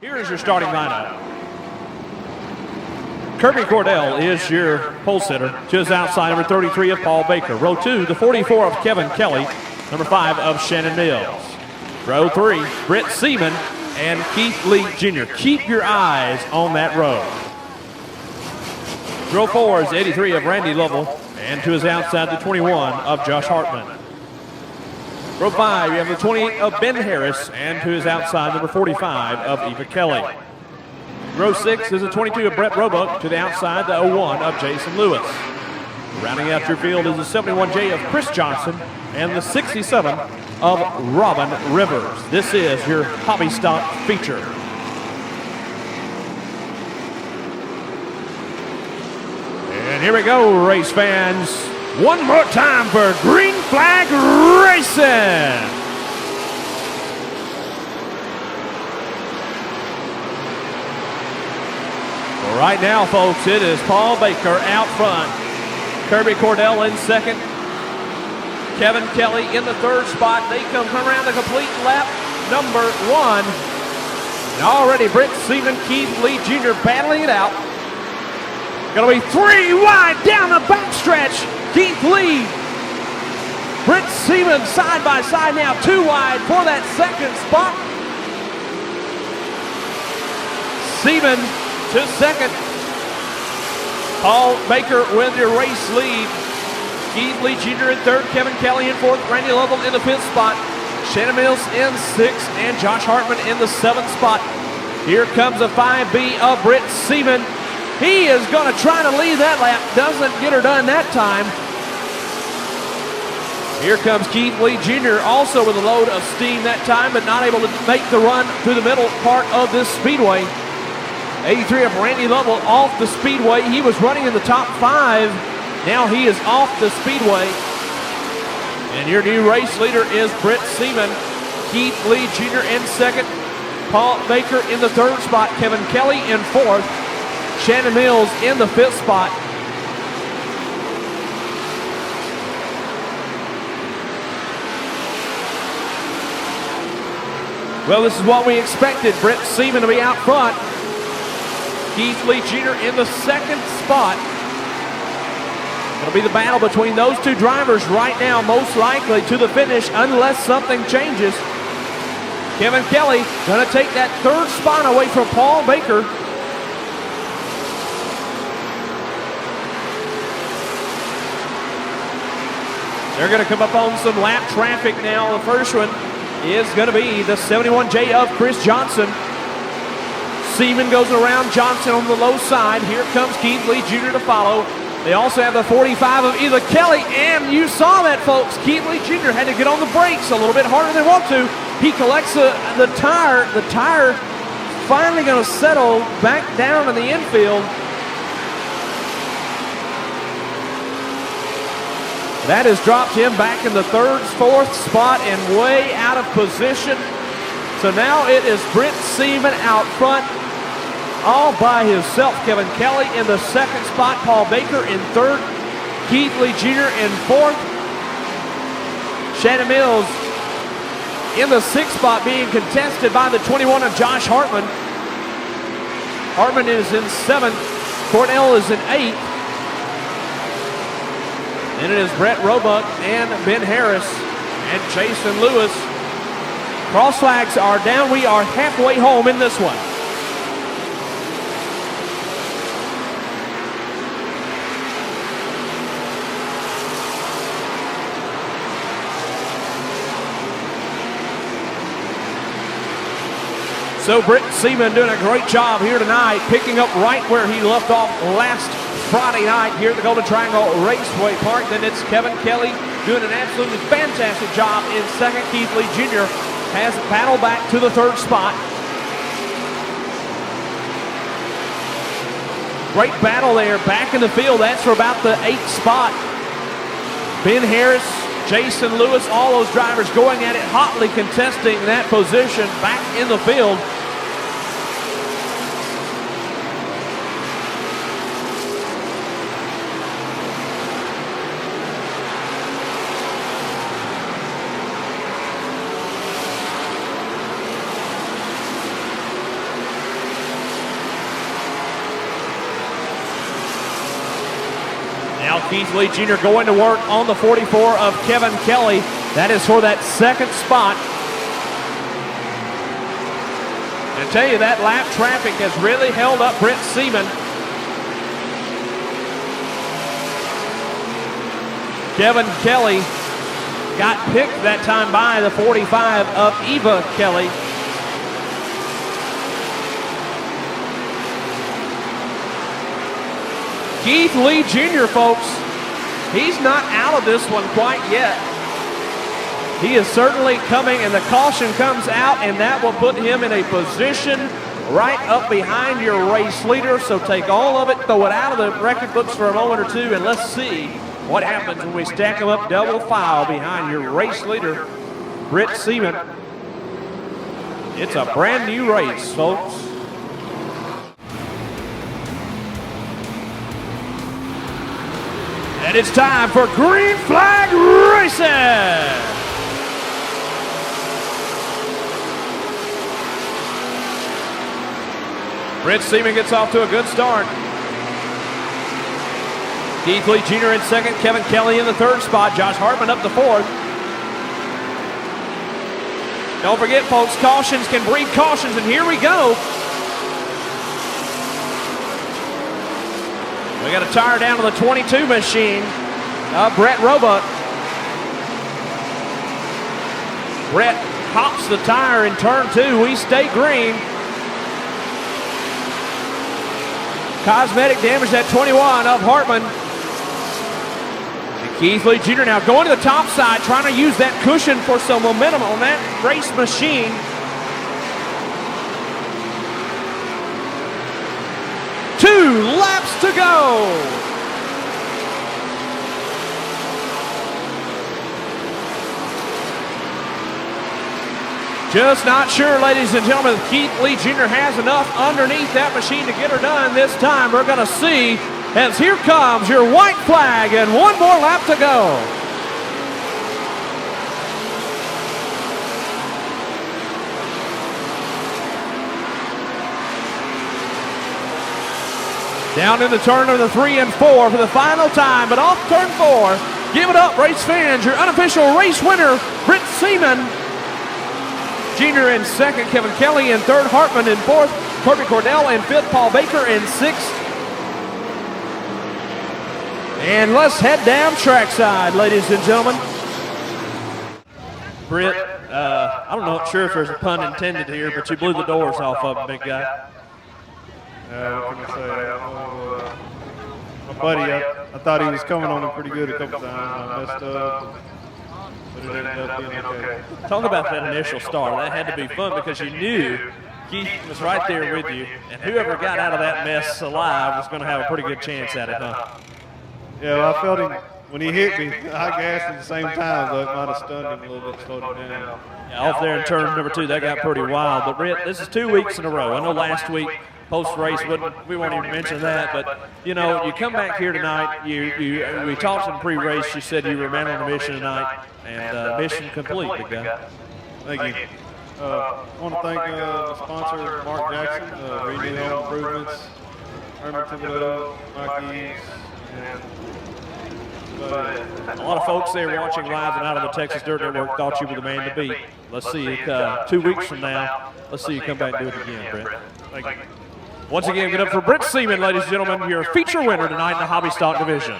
Here's your starting lineup. Kirby Cordell is your pole sitter. To his outside, number 33 of Paul Baker. Row 2, the 44 of Kevin Kelly. Number 5 of Shannon Mills. Row 3, Britt Seaman and Kieth Lee Jr. Keep your eyes on that row. Row 4 is 83 of Randy Lovell. And to his outside, the 21 of Josh Hartman. Row 5, you have the 28 of Ben Harris, and to his outside, number 45 of Eva Kelly. Row 6 is the 22 of Brett Roebuck, to the outside, the 01 of Jason Lewis. Rounding out your field is the 71J of Chris Johnson, and the 67 of Robin Rivers. This is your hobby stock feature. And here we go, race fans. One more time for Green Flag Racing. Well, right now, folks, it is Paul Baker out front. Kirby Cordell in second. Kevin Kelly in the third spot. They come around the complete lap number 1. And already Britt Seaman, Kieth Lee Jr. battling it out. Going to be 3 wide down the backstretch. Kieth Lee, Britt Seaman side by side now, 2 wide for that second spot. Seaman to second. Paul Baker with your race lead. Kieth Lee Jr. in third, Kevin Kelly in fourth, Randy Lovell in the 5th spot, Shannon Mills in 6th, and Josh Hartman in the 7th spot. Here comes a 5B of Britt Seaman. He is going to try to lead that lap. Doesn't get her done that time. Here comes Kieth Lee Jr. also with a load of steam that time, but not able to make the run through the middle part of this speedway. 83 of Randy Lovell off the speedway. He was running in the top 5. Now he is off the speedway. And your new race leader is Britt Seaman. Kieth Lee Jr. in second. Paul Baker in the 3rd spot. Kevin Kelly in 4th. Shannon Mills in the 5th spot. Well, this is what we expected. Britt Seaman to be out front. Kieth Lee Jr. in the 2nd spot. It'll be the battle between those 2 drivers right now, most likely to the finish, unless something changes. Kevin Kelly going to take that 3rd spot away from Paul Baker. They're going to come up on some lap traffic now. The first one is going to be the 71J of Chris Johnson. Seaman goes around Johnson on the low side. Here comes Kieth Lee Jr. to follow. They also have the 45 of Eva Kelly, and you saw that, folks. Kieth Lee Jr. had to get on the brakes a little bit harder than want to. He collects the tire. The tire finally going to settle back down in the infield. That has dropped him back in the 3rd, 4th spot and way out of position. So now it is Britt Seaman out front all by himself. Kevin Kelly in the 2nd spot. Paul Baker in 3rd. Kieth Lee Jr. in 4th. Shannon Mills in the 6th spot, being contested by the 21 of Josh Hartman. Hartman is in 7th. Cordell is in 8th. And it is Brett Roebuck and Ben Harris and Jason Lewis. Cross flags are down. We are halfway home in this one. So Britt Seaman doing a great job here tonight, picking up right where he left off last Friday night here at the Golden Triangle Raceway Park. Then it's Kevin Kelly doing an absolutely fantastic job in second. Kieth Lee Jr. has battled back to the 3rd spot. Great battle there back in the field. That's for about the 8th spot. Ben Harris, Jason Lewis, all those drivers going at it, hotly contesting that position back in the field. Now Kieth Lee Jr. going to work on the 44 of Kevin Kelly. That is for that second spot. And I tell you, that lap traffic has really held up Britt Seaman. Kevin Kelly got picked that time by the 45 of Eva Kelly. Kieth Lee Jr., folks, he's not out of this one quite yet. He is certainly coming, and the caution comes out, and that will put him in a position right up behind your race leader. So take all of it, throw it out of the record books for a moment or two, and let's see what happens when we stack them up double file behind your race leader, Britt Seaman. It's a brand new race, folks. And it's time for green flag racing. Britt Seaman gets off to a good start. Kieth Lee Jr. in second, Kevin Kelly in the third spot, Josh Hartman up the fourth. Don't forget, folks, cautions can breed cautions, and here we go. We got a tire down to the 22 machine. Brett Roebuck. Brett hops the tire in turn two. We stay green. Cosmetic damage at 21 of Hartman. And Kieth Lee Jr. now going to the top side, trying to use that cushion for some momentum on that race machine. Two laps to go. Just not sure, ladies and gentlemen, if Kieth Lee Jr. has enough underneath that machine to get her done this time. We're going to see, as here comes your white flag and one more lap to go. Down in the turn of the 3 and 4 for the final time, but off turn 4. Give it up, race fans. Your unofficial race winner, Britt Seaman. Jr. in second, Kevin Kelly in third, Hartman in fourth, Kirby Cordell in fifth, Paul Baker in sixth. And let's head down trackside, ladies and gentlemen. Britt, I'm not sure if there's a pun intended here, but you blew the doors off of him, big guy. What can I say? My buddy, I thought he was coming on him pretty good a couple times. I messed up. But it ended up being okay. Talk about that initial start. That had to be fun because you knew Kieth was right there with you, and whoever got out of that mess alive was going to have a pretty good chance at it, huh? Yeah, well, I felt him when he hit me. I gassed at the same time, though it might have stunned him a little bit, slowed him down. Yeah, off there in turn number 2, that got pretty wild. But Britt, this is 2 weeks in a row. I know last week post-race, we won't even mention that, but you know, you come back here tonight. We talked in pre-race. You said you were man on a mission tonight, and mission complete, big guy. Thank you. I want to thank the sponsor, Mark Jackson, Renew Home Improvements, Herman Thibodeau, Mikey's, and a lot of folks there watching live and out of the Texas Dirt Network thought you were the man to beat. Let's see you 2 weeks from now. Let's see you come back and do it again, Britt. Thank you. Once again, give it up for Britt Seaman, ladies and gentlemen, your feature winner tonight in the Hobby Stock Division.